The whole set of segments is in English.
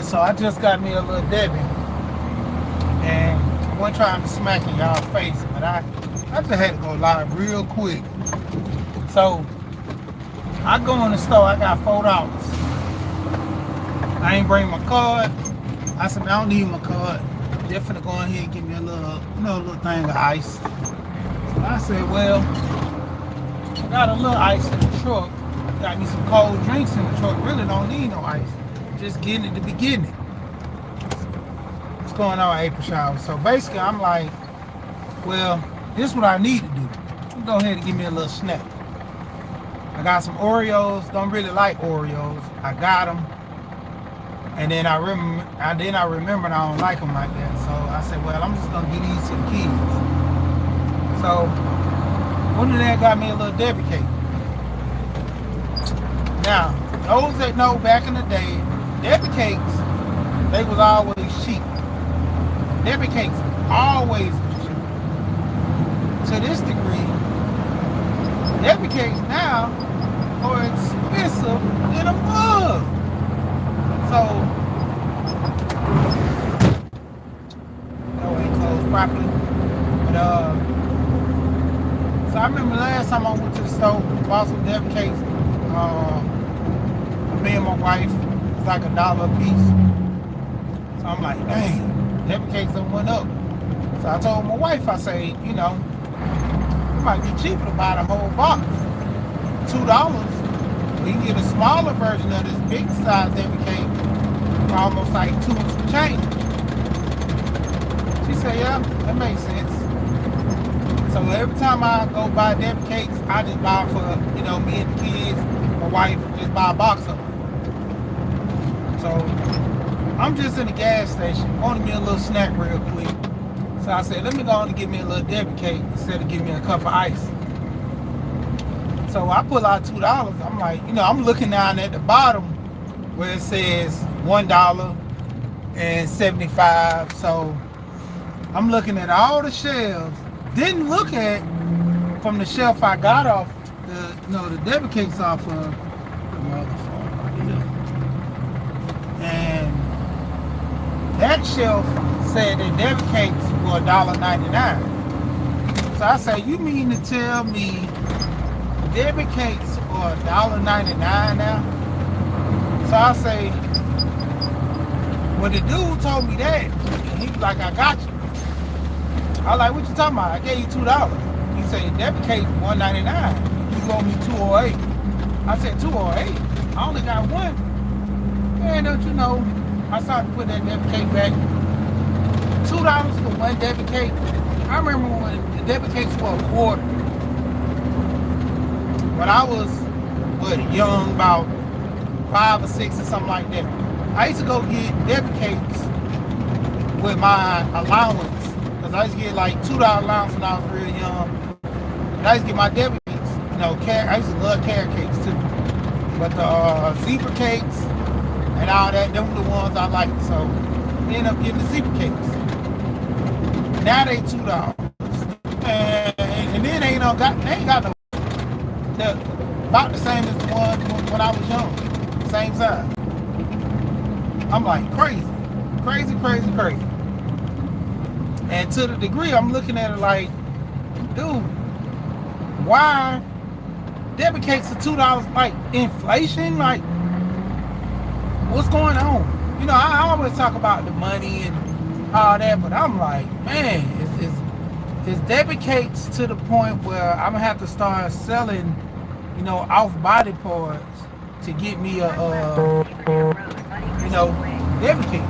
So I just got me a little Debbie, and I wasn't trying to smack in y'all face, but I just had to go live real quick. So I go in the store, I got $4. I ain't bring my card. I said, man, I don't need my card. They're finna go in here and give me a little, a little thing of ice. So I said, well, I got a little ice in the truck. Got me some cold drinks in the truck. Really don't need no ice. Just getting it to be getting it. What's going on, April Shower? So basically, I'm like, well, this is what I need to do. Go ahead and give me a little snack. I got some Oreos. Don't really like Oreos. I got them. And then I remembered I don't like them like that. So I said, well, I'm just gonna give these to the kids. So one of them got me a little Debbie cake. Now, those that know back in the day, Debbie cakes, they was always cheap. Debbie cakes always was cheap. To this degree, Debbie cakes now are expensive in a mug. So, that ain't closed properly. But so I remember last time I went to the store, bought some Debbie cakes. For me and my wife, it's like $1 a piece. So I'm like, dang, Debbie cakes done went up. So I told my wife, I say, it might be cheaper to buy the whole box. $2. We can get a smaller version of this big size Debbie cake for almost like $2 and some change. She said, yeah, that makes sense. So every time I go buy Debbie cakes, I just buy them for, me and the kids, my wife, just buy a box of them. So I'm just in the gas station, wanted me a little snack real quick. So I said, let me go on and get me a little Debbie cake instead of giving me a cup of ice. So I pull out $2. I'm like, I'm looking down at the bottom where it says $1.75. So I'm looking at all the shelves. Didn't look at from the shelf I got off the Debbie cakes off of. And that shelf said that Debbie cakes were $1.99. So I say, you mean to tell me Debbie cakes are $1.99 now? So I say, when the dude told me that, he was like, I got you. I was like, what you talking about? I gave you $2. He said, Debbie cake $1.99. You owe me $2.08. I said, $2.08? I only got one. Man, don't you know, I started to put that Debbie cake back. $2 for one Debbie cake. I remember when the Debbie cakes were a quarter. When I was, young, about 5 or 6 or something like that. I used to go get Debbie cakes with my allowance. Because I used to get like $2 allowance when I was real young. And I used to get my Debbie cakes. I used to love carrot cakes too. But the zebra cakes and all that, them were the ones I liked. So I ended up getting the zebra cakes. Now they $2. And then they ain't got no. They're about the same as the ones when I was young. Same size. I'm like, crazy. Crazy, crazy, crazy. And to the degree, I'm looking at it like, dude, why Debbie cakes are $2? Like, inflation? Like, what's going on? I always talk about the money and all that, but I'm like, man, is Debbie cakes to the point where I'm going to have to start selling, off-body parts to get me a, Debbie cake?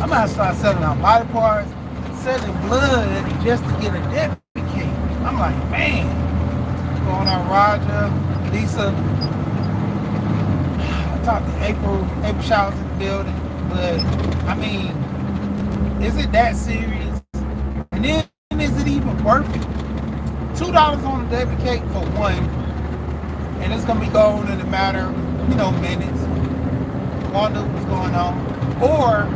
I'm going to start selling off-body parts, selling blood just to get a Debbie cake. I'm like, man, what's going on, Roger, Lisa? I talked to April Showers in the building, but I mean, is it that serious? And then is it even worth it? $2 on a Debbie cake for one, and it's gonna be gone in a matter of, minutes. Wonder what's going on. Or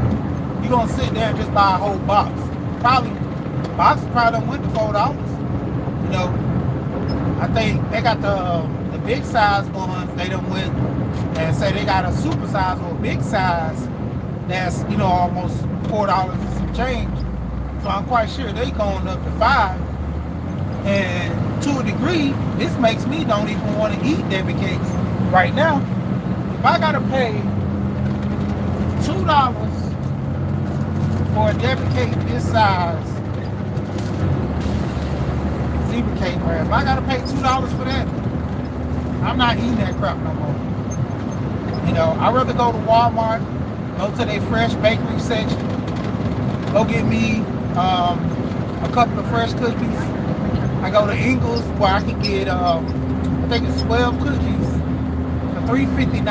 you're gonna sit there and just buy a whole box. Boxes probably done went to $4. I think they got the big size ones, they done went and say they got a super size or a big size that's, you know, almost $4 and some change. So I'm quite sure they going up to $5. And to a degree, this makes me don't even want to eat Debbie cakes right now. If I gotta pay $2 for a Debbie cake this size, zebra cake, man. If I gotta pay $2 for that, I'm not eating that crap no more. You know, I'd rather go to Walmart, go to their fresh bakery section, go get me a couple of fresh cookies. I go to Ingles where I can get, I think it's 12 cookies for $3.59,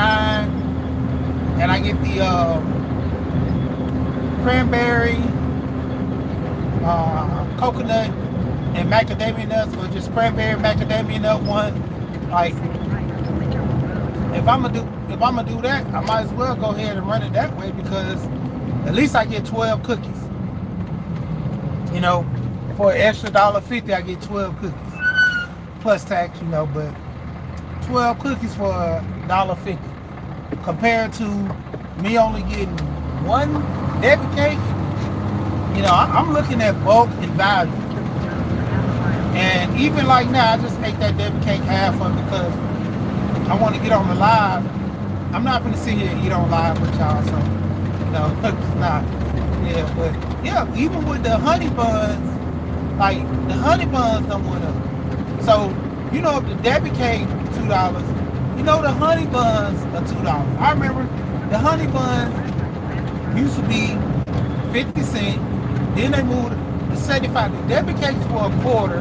and I get the cranberry, coconut, and macadamia nuts, or just cranberry macadamia nut one. Like, if I'm gonna do that, I might as well go ahead and run it that way, because at least I get 12 cookies. You know, for an extra $1.50, I get 12 cookies plus tax. You know, but 12 cookies for $1.50 compared to me only getting one Debbie cake. You know, I'm looking at bulk and value. And even like now, I just ate that Debbie cake half of it because I want to get on the live. I'm not going to sit here and eat on live with y'all, so, you know, it's not. Yeah, but yeah, even with the honey buns, like the honey buns don't went up. So, you know, if the Debbie cake $2, you know the honey buns are $2. I remember the honey buns used to be 50 cents, then they moved to 75. The Debbie cakes were a quarter.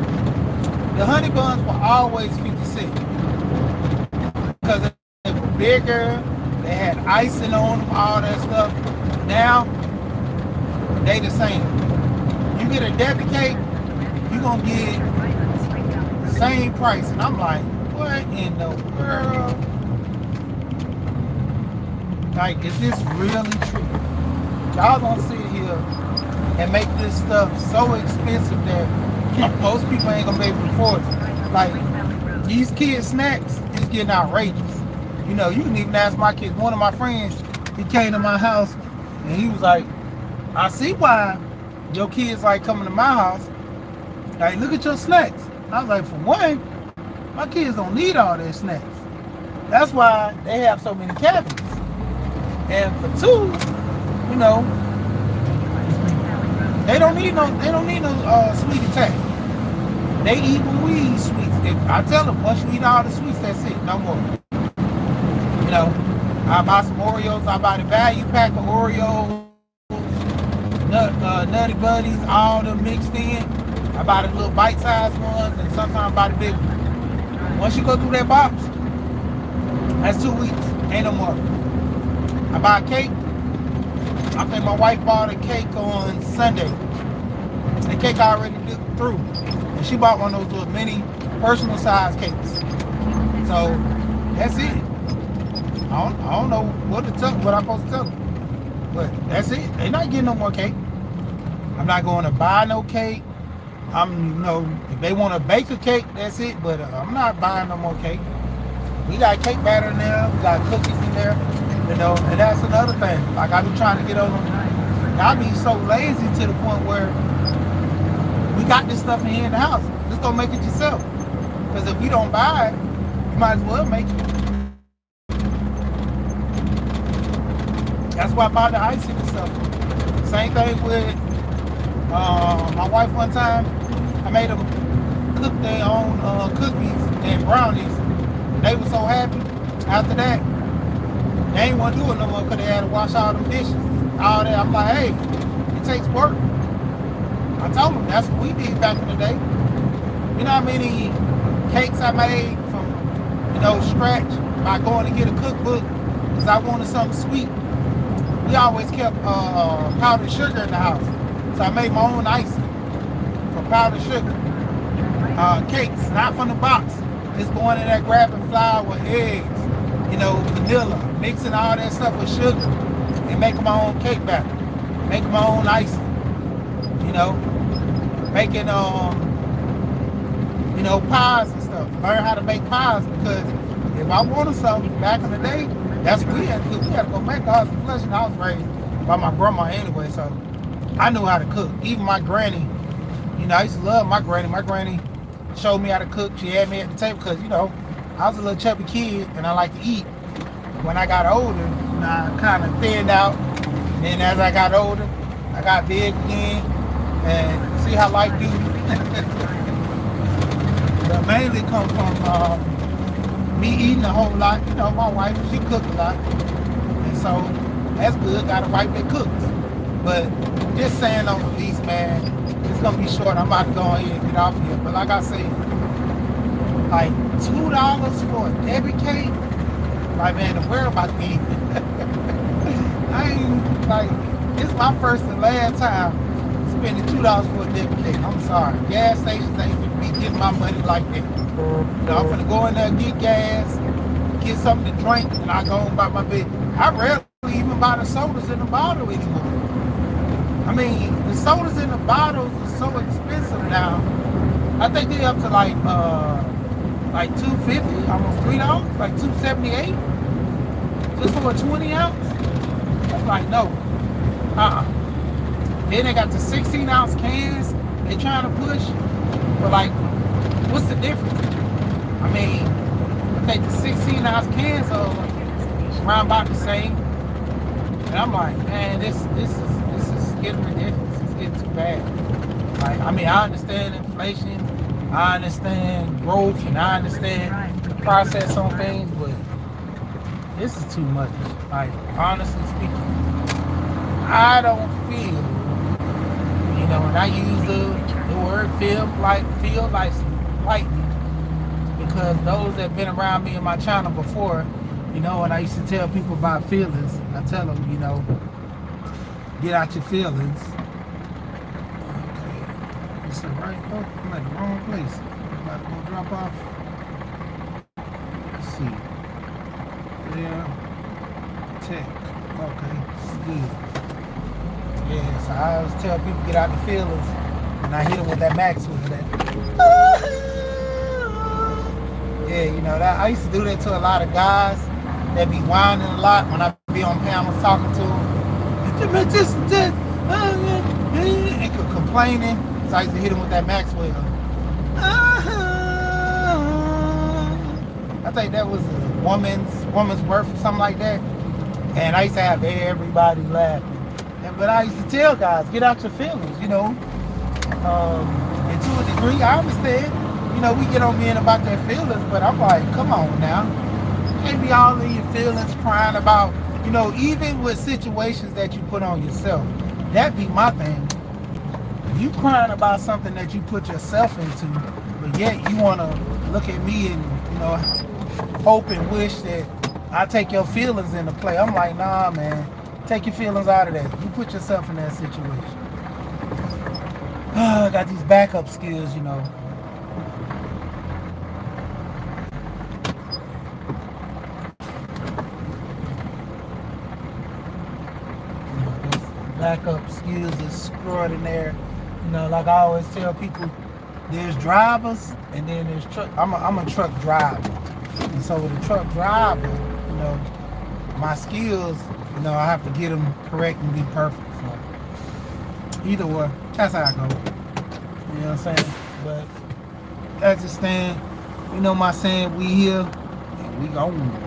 The honey buns were always 50 cents because they were bigger, they had icing on them, all that stuff. Now, they the same. You get a Debbie cake, you're gonna get the same price. And I'm like, what in the world? Like, is this really true? Y'all gonna sit here and make this stuff so expensive that most people ain't gonna be able to afford it. Like, these kids' snacks is getting outrageous. You know, you can even ask my kids. One of my friends, he came to my house and he was like, I see why your kids like coming to my house. Like, look at your snacks. I was like, for one, my kids don't need all their snacks. That's why they have so many cavities. And for two, you know, they don't need no sweet attack. They eat when we eat sweets. If I tell them, once you eat all the sweets, that's it, no more. You know, I buy some Oreos. I buy the value pack of Oreos. Nutty Buddies, all them mixed in. I buy the little bite-sized ones, and sometimes I buy the big ones. Once you go through that box, that's 2 weeks. Ain't no more. I buy a cake. I think my wife bought a cake on Sunday. The cake I already did through. And she bought one of those little mini personal size cakes. So that's it. I don't know what I'm supposed to tell them. But that's it. They're not getting no more cake. I'm not going to buy no cake. You know, if they want to bake a cake, that's it. But I'm not buying no more cake. We got cake batter in there. We got cookies in there. You know, and that's another thing. Like, I be trying to get on them. Y'all be so lazy to the point where we got this stuff in here in the house. Just go make it yourself. Because if you don't buy it, you might as well make it. That's why I buy the icing and stuff. Same thing with my wife one time. I made them cook their own cookies and brownies. They were so happy. After that, they ain't want to do it no more because they had to wash all them dishes. All that. I'm like, hey, it takes work. I told them that's what we did back in the day. You know how many cakes I made from, you know, scratch by going to get a cookbook because I wanted something sweet. We always kept powdered sugar in the house. So I made my own icing from powdered sugar. Cakes, not from the box. Just going in there grabbing flour with eggs, you know, vanilla, mixing all that stuff with sugar and making my own cake batter. Making my own icing. You know, making, you know, pies and stuff. Learn how to make pies because If I wanted something back in the day, that's what we had to do. We had to go make ours. Plus, I was raised by my grandma anyway, so I knew how to cook. Even my granny, I used to love my granny. My granny showed me how to cook. She had me at the table because, I was a little chubby kid and I like to eat. When I got older, I kind of thinned out. And then as I got older, I got big again. And see how life do. But mainly come from me eating a whole lot. My wife, she cooked a lot. And so that's good. Got a wife that cooks. But just saying on the lease, man, it's going to be short. I'm about to go ahead and get off here. But like I said, like $2 for a debit cake? Like, man, the world about to eat. I ain't, like, this is my first and last time spending $2 for a debit cake. I'm sorry. Gas stations ain't gonna be getting my money like that. I'm finna go in there and get gas, get something to drink, and I go and buy my bed. I rarely even buy the sodas in the bottle anymore. I mean, the sodas in the bottles are so expensive now. I think they up to like $2.50, almost $3, like $2.78, just for a 20 ounce. I'm like, no. Then they got the 16-ounce cans they trying to push for like, what's the difference? I mean, I think the 16-ounce cans are around about the same. And I'm like, man, this is getting ridiculous. It's getting too bad. Like, I mean, I understand inflation, I understand growth, and I understand the process on things, but this is too much. Like, honestly speaking, I don't feel, and I use the word feel like lightly, because those that have been around me in my channel before, when I used to tell people about feelings, I tell them, get out your feelings. Okay, it's the right, I'm at the wrong place. I'm about to go drop off. Let's see. Yeah, tech. Okay, good. Yeah, so I always tell people get out the feelings, and I hit them with that Maxwell. Yeah, that I used to do that to a lot of guys that be whining a lot when I be on panels talking to them. And complaining. So I used to hit them with that Maxwell. I think that was a woman's worth or something like that. And I used to have everybody laughing. But I used to tell guys, get out your feelings, and to a degree, I understand. We get on men about their feelings, but I'm like, come on now. You can't be all in your feelings crying about, even with situations that you put on yourself. That be my thing. You crying about something that you put yourself into, but yet you want to look at me and, hope and wish that I take your feelings into play. I'm like, nah, man. Take your feelings out of that. You put yourself in that situation. I got these backup skills, Backup skills extraordinaire. Like I always tell people, there's drivers and then there's truck. I'm a truck driver. And so with a truck driver, my skills, I have to get them correct and be perfect. So either way, that's how I go. You know what I'm saying? But that's just saying, my saying, we here and we gone.